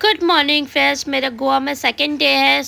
Good morning friends. मेरा गोवा में second day है।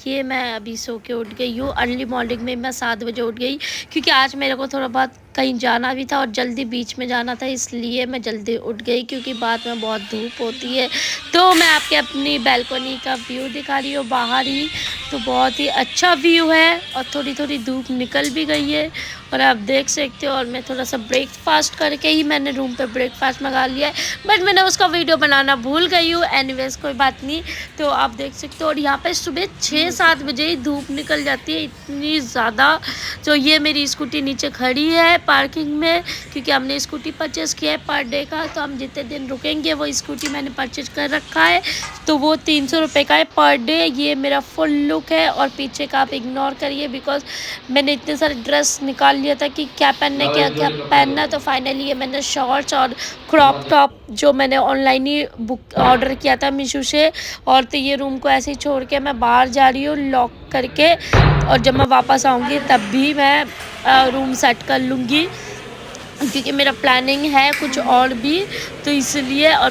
ये मैं अभी सो के उठ गई हूँ। अर्ली मॉर्निंग में मैं 7 बजे उठ गई क्योंकि आज मेरे को थोड़ा बहुत कहीं जाना भी था और जल्दी बीच में जाना था, इसलिए मैं जल्दी उठ गई क्योंकि बाद में बहुत धूप होती है। तो मैं आपके अपनी बैल्कनी का व्यू दिखा रही हूँ बाहर ही। तो बहुत ही अच्छा व्यू है और थोड़ी थोड़ी धूप निकल भी गई है और आप देख सकते हो। और मैं थोड़ा सा ब्रेकफास्ट करके ही मैंने रूम पे ब्रेकफास्ट मंगा लिया है, बट मैंने उसका वीडियो बनाना भूल गई हूँ। एनीवेज कोई बात नहीं। तो आप देख सकते हो। और यहाँ पे सुबह 6-7 बजे ही धूप निकल जाती है, इतनी ज़्यादा। तो ये मेरी स्कूटी नीचे खड़ी है पार्किंग में क्योंकि हमने स्कूटी परचेज़ किया है पर डे का। तो हम जितने दिन रुकेंगे वो स्कूटी मैंने परचेज कर रखा है, तो वो 300 रुपये का है पर डे। ये मेरा फुल लुक है और पीछे का आप इग्नोर करिए बिकॉज मैंने इतने सारे ड्रेस निकाल लिया था कि क्या पहनना क्या पहनना। तो फाइनली ये मैंने शॉर्ट्स और क्रॉप टॉप जो मैंने ऑनलाइन ही बुक ऑर्डर किया था मीशो से। और तो ये रूम को ऐसे ही छोड़ के मैं बाहर जा रही हूँ लॉक करके, और जब मैं वापस आऊँगी तब भी मैं रूम सेट कर लूँगी क्योंकि मेरा प्लानिंग है कुछ और भी, तो इसलिए। और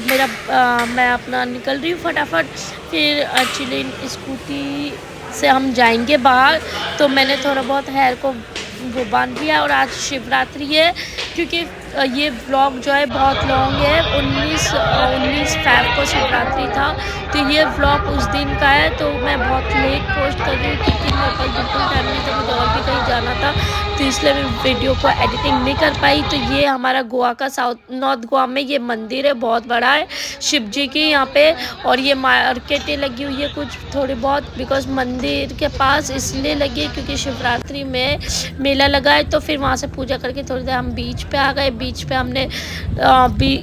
मैं अपना निकल रही हूँ फटाफट। फिर एक्चुअली स्कूटी से हम जाएंगे बाहर, तो मैंने थोड़ा बहुत हेयर को वो बांध दिया। और आज शिवरात्रि है क्योंकि ये व्लॉग जो है बहुत लॉन्ग है। 19 फ़रवरी को शिवरात्रि था, तो ये व्लॉग उस दिन का है। तो मैं बहुत लेट पोस्ट कर रही हूँ क्योंकि मेरे पास बिल्कुल टाइम नहीं था, मुझे और भी कहीं जाना था, तो इसलिए मैं वीडियो को एडिटिंग नहीं कर पाई। तो ये हमारा गोवा का नॉर्थ गोवा में ये मंदिर है, बहुत बड़ा है शिव जी की यहाँ पे। और ये मार्केटें लगी हुई है कुछ थोड़ी बहुत, बिकॉज मंदिर के पास इसलिए लगी है क्योंकि शिवरात्रि में मेला लगा है। तो फिर वहाँ से पूजा करके थोड़ी देर हम बीच पे आ गए। बीच पे हमने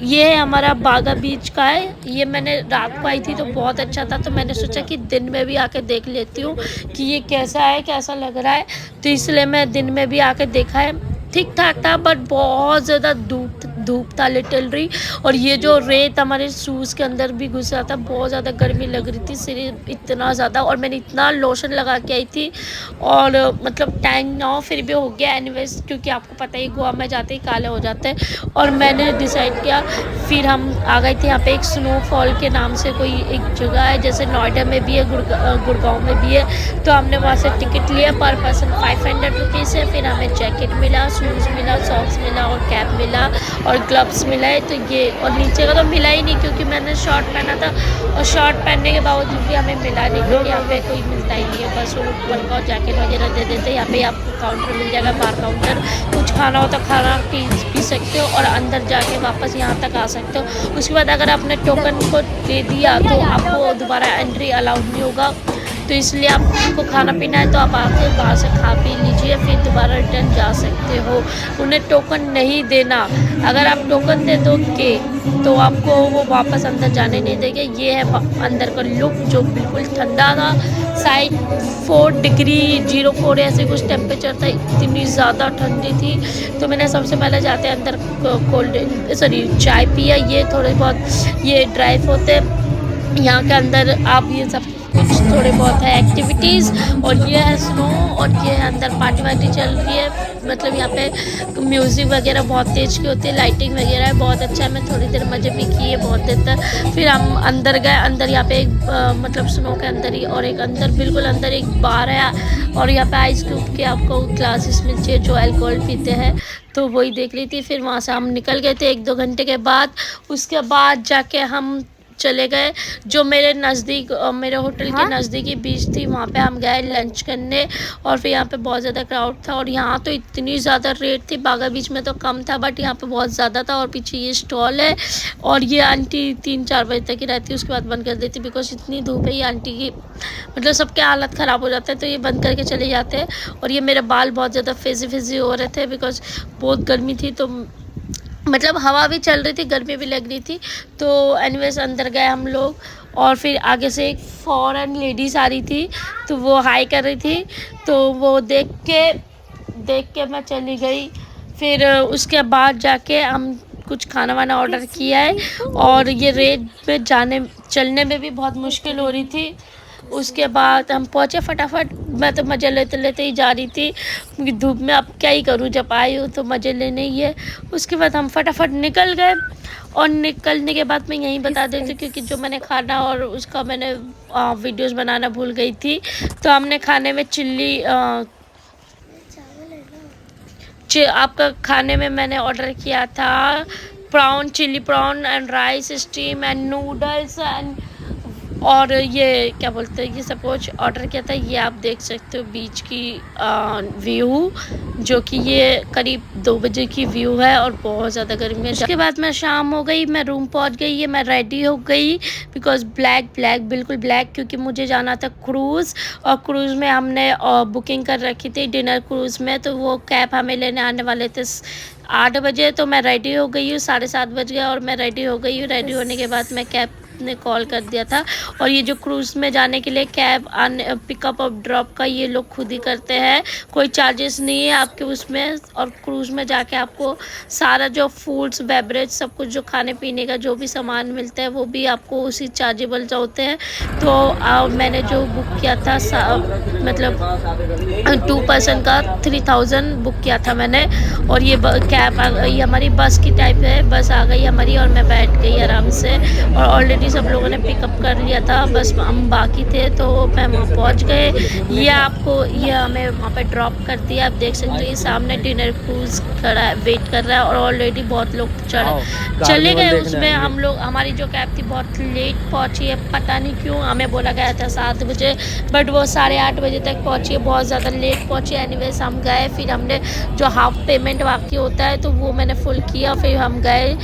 ये हमारा बागा बीच का है। ये मैंने रात को आई थी तो बहुत अच्छा था, तो मैंने सोचा कि दिन में भी आके देख लेती हूँ कि ये कैसा है, कैसा लग रहा है। तो इसलिए मैं दिन में भी आके देखा है, ठीक ठाक था बट बहुत ज़्यादा धूप था लिटरली। और ये जो रेत हमारे शूज़ के अंदर भी घुस रहा था, बहुत ज़्यादा गर्मी लग रही थी, सिर्फ इतना ज़्यादा। और मैंने इतना लोशन लगा के आई थी और मतलब टैंक ना हो फिर भी हो गया एनीवेज, क्योंकि आपको पता ही गोवा में जाते ही काले हो जाते हैं। और मैंने डिसाइड किया, फिर हम आ गए थे यहाँ पे एक स्नोफॉल के नाम से कोई एक जगह है, जैसे नोएडा में भी है, गुड़गांव में भी है। तो हमने वहाँ से टिकट लिया पर पर्सन 500 रुपीज़ से। फिर हमें जैकेट मिला, शूज़ मिला, सॉक्स मिला और कैप मिला और ग्लव्स मिला है। तो ये और नीचे का तो मिला ही नहीं क्योंकि मैंने शॉर्ट पहना था, और शॉर्ट पहनने के बावजूद भी हमें मिला नहीं क्योंकि यहाँ पे कोई मिलता ही नहीं है। बस वो ऊपर का जैकेट वगैरह दे देते हैं। यहाँ पे आपको काउंटर मिल जाएगा, बार काउंटर। कुछ खाना हो तो खाना पी सकते हो और अंदर जाके वापस यहाँ तक आ सकते हो। उसके बाद अगर आपने टोकन को दे दिया तो आपको दोबारा एंट्री अलाउड नहीं होगा। तो इसलिए आपको खाना पीना है तो आप आके बाहर से खा पी लीजिए, फिर दोबारा रिटर्न जा सकते हो। उन्हें टोकन नहीं देना, अगर आप टोकन दे दोगे तो आपको वो वापस अंदर जाने नहीं देंगे। ये है अंदर का लुक जो बिल्कुल ठंडा था, शायद 4 डिग्री 04 ऐसे कुछ टेम्परेचर था, इतनी ज़्यादा ठंडी थी। तो मैंने सबसे पहले जाते अंदर कोल्ड ड्रिंक चाय पिया। ये थोड़े बहुत ये ड्राइव होते यहाँ के अंदर, आप ये सब कुछ थोड़े बहुत है एक्टिविटीज़। और ये है स्नो, और ये है अंदर पार्टी वार्टी चल रही है। मतलब यहाँ पे म्यूज़िक वगैरह बहुत तेज़ की होती है, लाइटिंग वगैरह है, बहुत अच्छा है। मैं थोड़ी देर मज़े भी किए बहुत देर तक। फिर हम अंदर गए। अंदर यहाँ पे एक मतलब स्नो के अंदर ही, और एक अंदर बिल्कुल अंदर एक बार है और यहाँ पे आइस क्यूब के आपको ग्लासेस मिलते हैं जो अल्कोहल पीते हैं, तो वही देख रही थी। फिर वहाँ से हम निकल गए थे 1-2 घंटे के बाद। उसके बाद जाके हम चले गए जो मेरे नज़दीक, मेरे होटल के नज़दीक ही बीच थी, वहाँ पे हम गए लंच करने। और फिर यहाँ पे बहुत ज़्यादा क्राउड था और यहाँ तो इतनी ज़्यादा रेट थी। बागा बीच में तो कम था बट यहाँ पे बहुत ज़्यादा था। और पीछे ये स्टॉल है और ये आंटी 3-4 बजे तक ही रहती है, उसके बाद बंद कर देती बिकॉज इतनी धूप है। ये आंटी की मतलब सबके हालत ख़राब हो जाते हैं, तो ये बंद करके चले जाते हैं। और ये मेरे बाल बहुत ज़्यादा फिजी हो रहे थे बिकॉज बहुत गर्मी थी, तो मतलब हवा भी चल रही थी, गर्मी भी लग रही थी। तो एनीवेज अंदर गए हम लोग, और फिर आगे से एक फॉरेन लेडीज़ आ रही थी, तो वो हाई कर रही थी, तो वो देख के मैं चली गई। फिर उसके बाद जाके हम कुछ खाना वाना ऑर्डर किया है। और ये रेत पे चलने में भी बहुत मुश्किल हो रही थी, उसके बाद हम पहुँचे फटाफट। मैं तो मज़े लेते लेते ही जा रही थी क्योंकि धूप में अब क्या ही करूँ, जब आई हूँ तो मज़े लेने ही है। उसके बाद हम फटाफट निकल गए और निकलने के बाद मैं यहीं बता देती हूँ क्योंकि जो मैंने खाना और उसका मैंने वीडियोस बनाना भूल गई थी। तो हमने खाने में आपका खाने में मैंने ऑर्डर किया था prawn, chilli prawn and rice steam and noodles and और ये क्या बोलते हैं, ये सब कुछ ऑर्डर किया था। ये आप देख सकते हो बीच की व्यू, जो कि ये करीब 2 बजे की व्यू है और बहुत ज़्यादा गर्मी है। उसके बाद मैं शाम हो गई, मैं रूम पहुंच गई, ये मैं रेडी हो गई बिकॉज ब्लैक बिल्कुल ब्लैक, क्योंकि मुझे जाना था क्रूज़ और क्रूज़ में हमने बुकिंग कर रखी थी डिनर क्रूज़ में, तो वो कैब हमें लेने आने वाले थे 8 बजे। तो मैं रेडी हो गई हूँ, 7:30 बज गया और मैं रेडी हो गई हूँ। रेडी होने के बाद मैं कैब ने कॉल कर दिया था और ये जो क्रूज़ में जाने के लिए कैब आने पिकअप और ड्रॉप का ये लोग खुद ही करते हैं, कोई चार्जेस नहीं है आपके उसमें। और क्रूज़ में जाके आपको सारा जो फूड्स बेवरेज सब कुछ जो खाने पीने का जो भी सामान मिलता है वो भी आपको उसी चार्जेबल जो होते हैं। तो मैंने जो बुक किया था मतलब 2 पर्सन का 3000 बुक किया था मैंने। और ये कैब ये हमारी बस की टाइप है, बस आ गई हमारी और मैं बैठ गई आराम से। और ऑलरेडी सब लोगों ने पिकअप कर लिया था, बस हम बाकी थे तो मैं वहाँ पहुँच गए। ये हमें वहाँ पे ड्रॉप कर दिया। आप देख सकते हो ये सामने डिनर क्रूज़ खड़ा है, वेट कर रहा है और ऑलरेडी बहुत लोग चले गए उसमें। हम लोग, हमारी जो कैब थी बहुत लेट पहुँची है, पता नहीं क्यों। हमें बोला गया था 7 बजे बट वो 8:30 बजे तक पहुँची है, बहुत ज़्यादा लेट पहुँची। एनीवेज हम गए, फिर हमने जो हाफ पेमेंट बाकी होता है तो वो मैंने फुल किया। फिर हम गए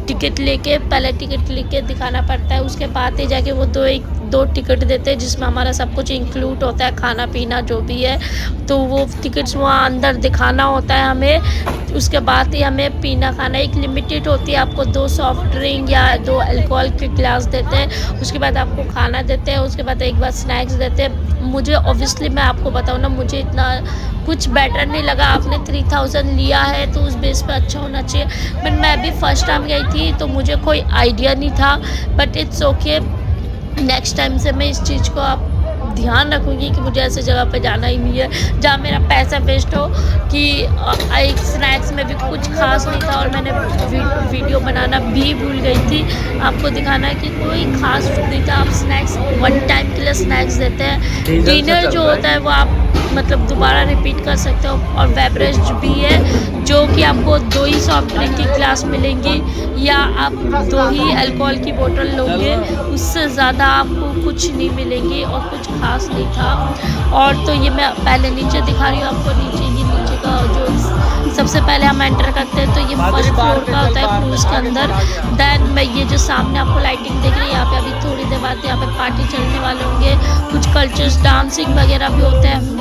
टिकट लेके, पहले टिकट लेके दिखाना पड़ता है, उसके बाद ही जाके वो दो टिकट देते हैं जिसमें हमारा सब कुछ इंक्लूड होता है, खाना पीना जो भी है। तो वो टिकट्स वहाँ अंदर दिखाना होता है हमें, उसके बाद ही हमें पीना खाना एक लिमिटेड होती है। आपको 2 सॉफ्ट ड्रिंक या 2 अल्कोहल के ग्लास देते हैं, उसके बाद आपको खाना देते हैं, उसके बाद एक बार स्नैक्स देते हैं। मुझे ऑब्वियसली मैं आपको बताऊँ ना, मुझे इतना कुछ बेटर नहीं लगा। आपने 3000 लिया है तो उस बेस पे अच्छा होना चाहिए। बट मैं भी फर्स्ट टाइम गई थी तो मुझे कोई आइडिया नहीं था, but it's okay. Next time से मैं इस चीज़ को आप ध्यान रखूँगी कि मुझे ऐसे जगह पे जाना ही नहीं है जहाँ मेरा पैसा वेस्ट हो। कि एक स्नैक्स में भी कुछ खास नहीं था और मैंने वीडियो बनाना भी भूल गई थी आपको दिखाना कि कोई खास नहीं था। आप स्नैक्स 1 टाइम के लिए स्नैक्स देते हैं, डिनर जो होता है वो आप मतलब दोबारा रिपीट कर सकते हो। और बेवरेज भी है जो कि आपको 2 ही सॉफ्ट ड्रिंक की ग्लास मिलेंगी या आप 2 ही अल्कोहल की बोतल लोगे, उससे ज़्यादा आपको कुछ नहीं मिलेंगी और कुछ खास नहीं था। और तो ये मैं पहले नीचे दिखा रही हूँ आपको, नीचे का जो सबसे पहले हम एंटर करते हैं तो ये फर्स्ट फ्लोर का होता है क्रूज़ के अंदर। देन मैं ये जो सामने आपको लाइटिंग दिख रही है, यहाँ पे अभी थोड़ी देर बाद यहाँ पे पार्टी चलने वाले होंगे, कुछ कल्चर्स डांसिंग वगैरह भी होते हैं।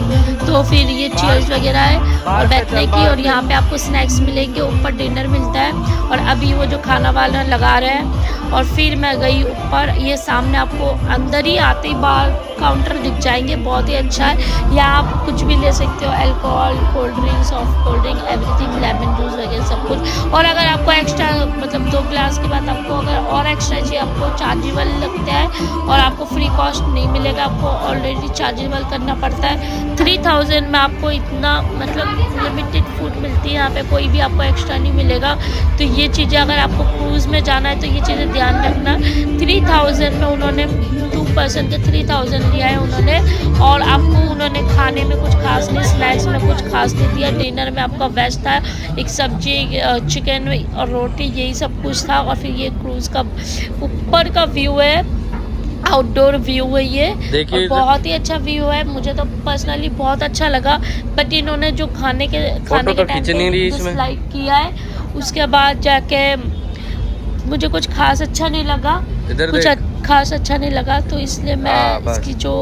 तो फिर ये चेयर्स वगैरह है और बैठने की, और यहाँ पे आपको स्नैक्स मिलेंगे, ऊपर डिनर मिलता है। और अभी वो जो खाना वाला लगा रहे हैं और फिर मैं गई ऊपर। ये सामने आपको अंदर ही आते ही बाहर काउंटर दिख जाएंगे, बहुत ही अच्छा है। यहाँ आप कुछ भी ले सकते हो, alcohol, cold drink, soft cold drink, everything, lemon juice वगैरह सब कुछ। और अगर आपको एक्स्ट्रा मतलब 2 ग्लास के बाद आपको अगर और एक्स्ट्रा चाहिए, आपको चार्जेबल लगता है और आपको फ्री कॉस्ट नहीं मिलेगा, आपको ऑलरेडी चार्जेबल करना पड़ता है। 3000 में आपको इतना मतलब लिमिटेड फूड मिलती है, यहाँ पे कोई भी आपको एक्स्ट्रा नहीं मिलेगा। तो ये चीज़ें अगर आपको क्रूज़ में जाना है तो ये चीज़ें ध्यान रखना। 3000 में उन्होंने 2 पर्सन के 3000 लिया है उन्होंने, और आपको उन्होंने खाने में कुछ खास नहीं, स्नैक्स में कुछ खास नहीं दिया। डिनर में आपका वेज था, एक सब्जी, चिकन और रोटी, यही सब कुछ था। और फिर ये क्रूज़ का ऊपर का व्यू है, आउटडोर व्यू है ये, और बहुत ही अच्छा व्यू है। मुझे तो पर्सनली बहुत अच्छा लगा, बट इन्होंने जो खाने के टाइम पे डिसलाइक किया है, उसके बाद जाके मुझे कुछ खास अच्छा नहीं लगा, खास अच्छा नहीं लगा। तो इसलिए मैं इसकी जो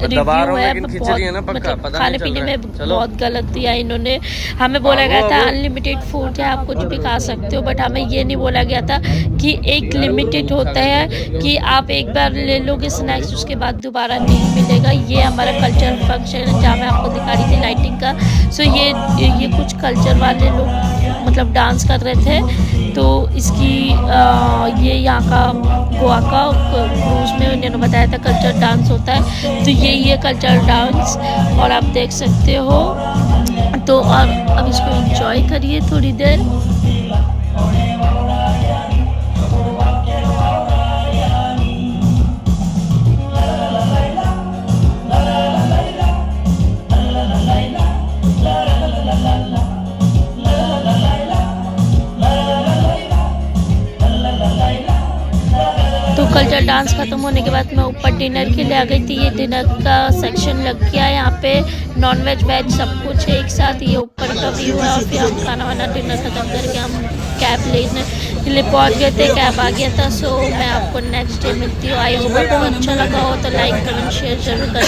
रिव्यू है मतलब खाने पीने में बहुत गलत दिया इन्होंने। हमें बोला गया था अनलिमिटेड फूड है, आप कुछ भी खा सकते हो, बट हमें ये नहीं बोला गया था कि एक लिमिटेड होता है कि आप एक बार ले लोगे स्नैक्स, उसके बाद दोबारा नहीं मिलेगा। ये हमारा कल्चर फंक्शन है जहाँ मैं आपको दिखा रही थी लाइटिंग का। सो ये कुछ कल्चर वाले लोग मतलब डांस कर रहे थे तो इसकी ये यहाँ का गोवा का क्रूज़ में उन्होंने बताया था कल्चर डांस होता है, तो यही है कल्चर डांस और आप देख सकते हो। तो अब इसको एंजॉय करिए थोड़ी देर। तो कल्चर डांस ख़त्म होने के बाद मैं ऊपर डिनर के लिए आ गई थी। ये डिनर का सेक्शन लग गया है, यहाँ पे नॉन वेज वेज सब कुछ है एक साथ। ये ऊपर का व्यू है और फिर हम खाना वाना डिनर ख़त्म करके हम कैब लेने के लिए पहुँच गए थे। कैब आ गया था। सो मैं आपको नेक्स्ट डे मिलती हूँ। आई होप आपको अच्छा लगा हो तो लाइक कमेंट शेयर जरूर करें।